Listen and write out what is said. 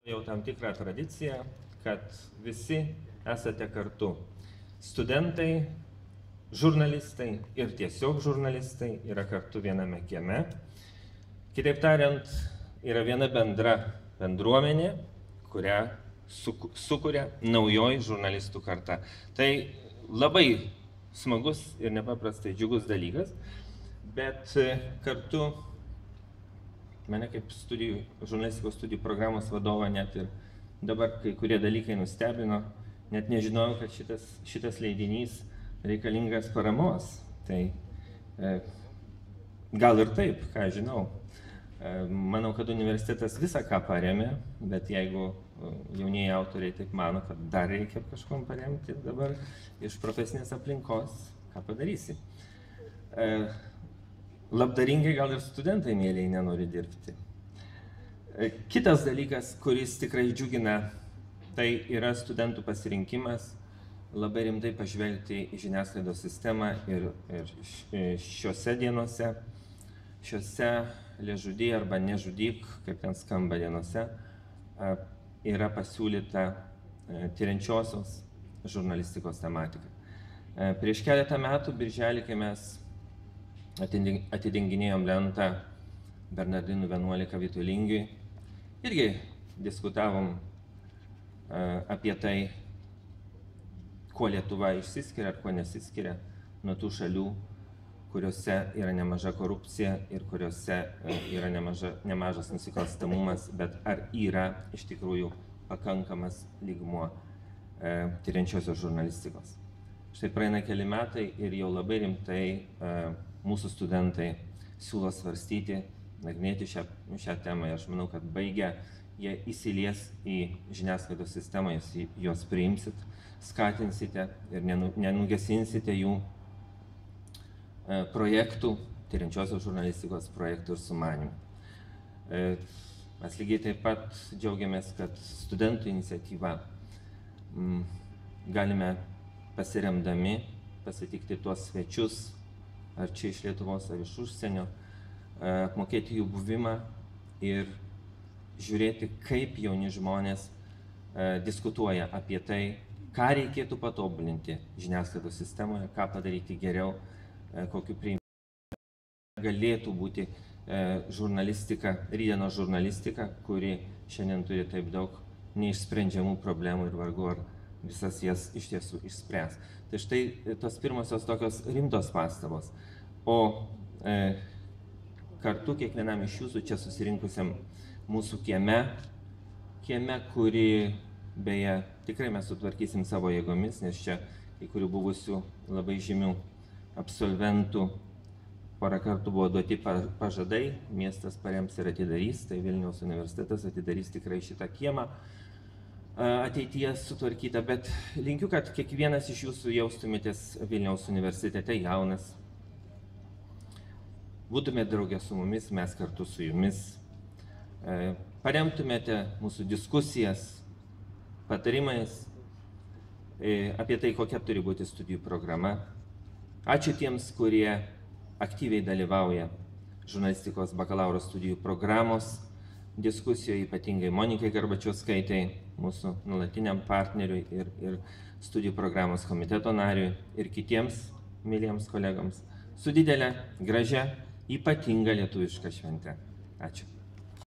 Jau tam tikrą tradiciją, kad visi esate kartu. Studentai, žurnalistai ir tiesiog žurnalistai yra kartu viename kieme. Kitaip tariant, yra viena bendra bendruomenė, kurią sukuria naujoji žurnalistų karta. Tai labai smagus ir nepaprastai džiugus dalykas, bet kartu mane kaip žurnalistikos studijų programos vadovą net ir dabar kai kurie dalykai nustebino, net nežinojau, kad šitas leidinys reikalingas paramos. Tai gal ir taip, ką žinau. Manau, kad universitetas visą ką paremė, bet jeigu jaunieji autoriai taip mano, kad dar reikia kažkom paremti dabar iš profesinės aplinkos, ką padarysi. Labdaringai gal ir studentai mieliai nenori dirbti. Kitas dalykas, kuris tikrai džiugina, tai yra studentų pasirinkimas labai rimtai pažvelgti į žiniasklaidos sistemą ir šiuose dienose, šiuose liežudy arba nežudyk, kaip ten skamba dienose, yra pasiūlyta tiriančiosios žurnalistikos tematika. Prieš keletą metų, birželį, kai mes atidenginėjom lentą Bernardinų 11 Vytui Lingiui, irgi diskutavom apie tai, kuo Lietuva išsiskiria ar kuo nesiskiria nuo tų šalių, kuriuose yra nemaža korupcija ir kuriuose yra nemažas nusikalstamumas, bet ar yra iš tikrųjų pakankamas lygmuo tiriančiosios žurnalistikos. Štai praeina keli metai ir jau labai rimtai mūsų studentai siūlo svarstyti, nagrinėti šią temą. Aš manau, kad baigę jie įsilies į žiniasklaidos sistemą, jos priimsit, skatinsite ir nenugesinsite jų projektų, tiriančiosios žurnalistikos projektų ir sumanimų. Mes lygiai taip pat džiaugiamės, kad studentų iniciatyva galime pasiremdami pasitikti tuos svečius, ar čia iš Lietuvos, ar iš užsienio, apmokėti jų buvimą ir žiūrėti, kaip jauni žmonės diskutuoja apie tai, ką reikėtų patobulinti žiniasklaidos sistemoje, ką padaryti geriau, kokiu priimti galėtų būti žurnalistika, rytdienos žurnalistika, kuri šiandien turi taip daug neišsprendžiamų problemų ir vargu ar visas jas iš tiesų išspręs. Tai štai tos pirmosios tokios rimtos pastabos. O kartu kiekvienam iš jūsų čia susirinkusiam mūsų kieme, kurį beje tikrai mes sutvarkysim savo jėgomis, nes čia kai kurių buvusių labai žymių absolventų porą kartų buvo duoti pažadai, miestas parems ir atidarys, tai Vilniaus universitetas atidarys tikrai šitą kiemą ateityje sutvarkyta, bet linkiu, kad kiekvienas iš jūsų jaustumėtės Vilniaus universitete jaunas, būtumėte draugė su mumis, mes kartu su jumis, paremtumėte mūsų diskusijas, patarimais apie tai, kokia turi būti studijų programa. Ačiū tiems, kurie aktyviai dalyvauja žurnalistikos bakalauro studijų programos diskusijoje, ypatingai Monikai Garbačiauskaitai, mūsų nuolatiniam partneriui ir studijų programos komiteto nariui ir kitiems myliems kolegams su didelė, gražia, ypatinga lietuviška švente. Ačiū.